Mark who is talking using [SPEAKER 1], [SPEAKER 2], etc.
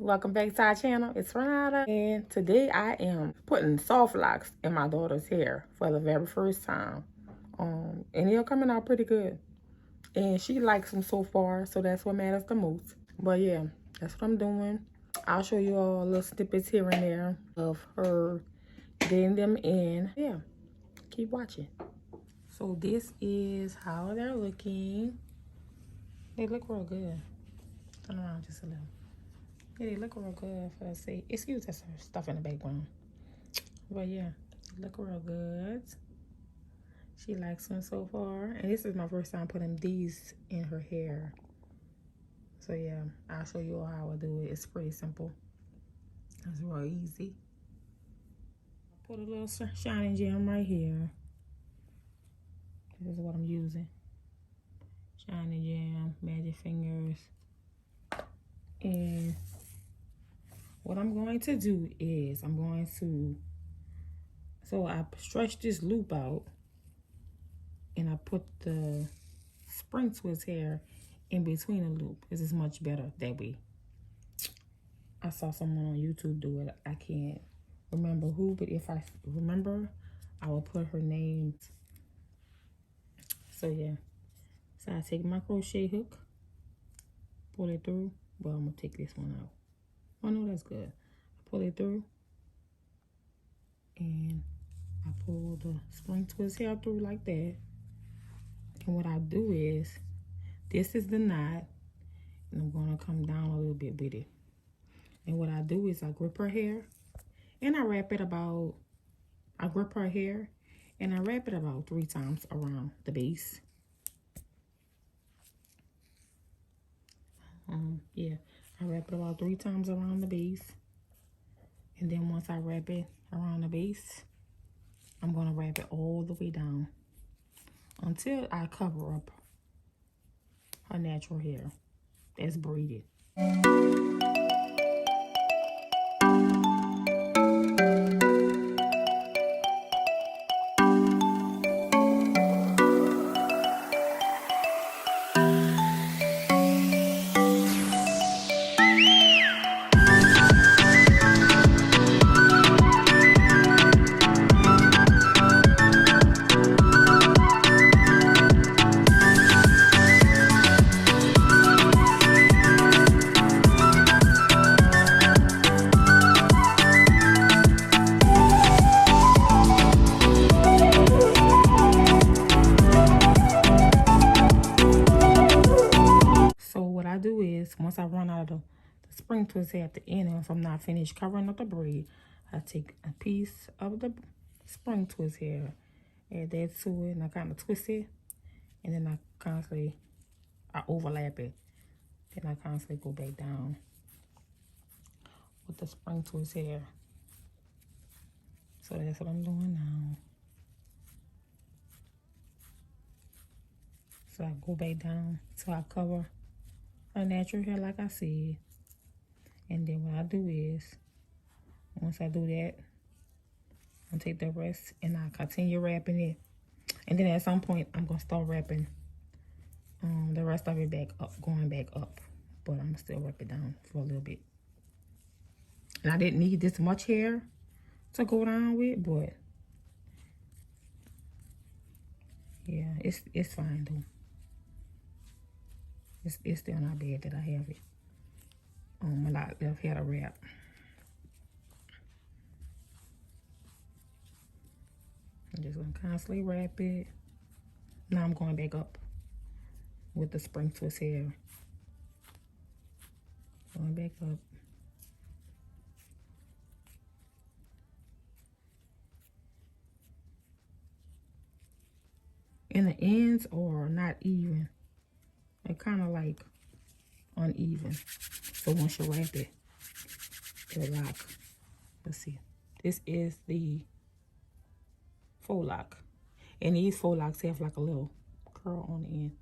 [SPEAKER 1] welcome back to our channel. It's Renata, and today I am putting soft locks in my daughter's hair for the very first time. And they're coming out pretty good, and she likes them so far, so that's what matters the most. But yeah, that's what I'm doing. I'll show you all little snippets here and there of her getting them in. Yeah, keep watching. So this is how they're looking. They look real good. Turn around just a little. Yeah, they look real good for us. Excuse that stuff in the background. But yeah, they look real good. She likes them so far. And this is my first time putting these in her hair. So yeah, I'll show you all how I do it. It's pretty simple. It's real easy. Put a little shining gem right here. This is what I'm using. Shining gem, magic fingers. And what I'm going to do is so I stretch this loop out and I put the spring twist hair in between the loop. This is much better that way. I saw someone on YouTube do it. I can't remember who, but if I remember, I will put her name. So yeah, so I take my crochet hook, pull it through. Well, I'm gonna take this one out. Oh no, that's good. I pull it through and I pull the spring twist hair through like that. And what I do is, this is the knot, and I'm gonna come down a little bit with it. And what I do is I grip her hair and I wrap it about, I grip her hair and I wrap it about 3 times around the base. Yeah, I wrap it about 3 times around the base. And then once I wrap it around the base, I'm gonna wrap it all the way down until I cover up her natural hair that's braided. Once I run out of the spring twist here at the end, and if I'm not finished covering up the braid, I take a piece of the spring twist here, add that to it, and I kind of twist it, and then I overlap it. Then I constantly go back down with the spring twist here. So that's what I'm doing now. So I go back down till I cover her natural hair like I said. And then what I do is, once I do that, I'll take the rest and I continue wrapping it. And then at some point, I'm going to start wrapping the rest of it back up, going back up. But I'm going to still wrap it down for a little bit. And I didn't need this much hair to go down with, but yeah, it's fine though. It's still not bad that I have it. A lot left here to wrap. I'm just gonna constantly wrap it. Now I'm going back up with the spring twist hair. Going back up. And the ends are not even. They're kind of like uneven. So once you wrap it, it'll lock. Let's see. This is the faux lock. And these faux locks have like a little curl on the end.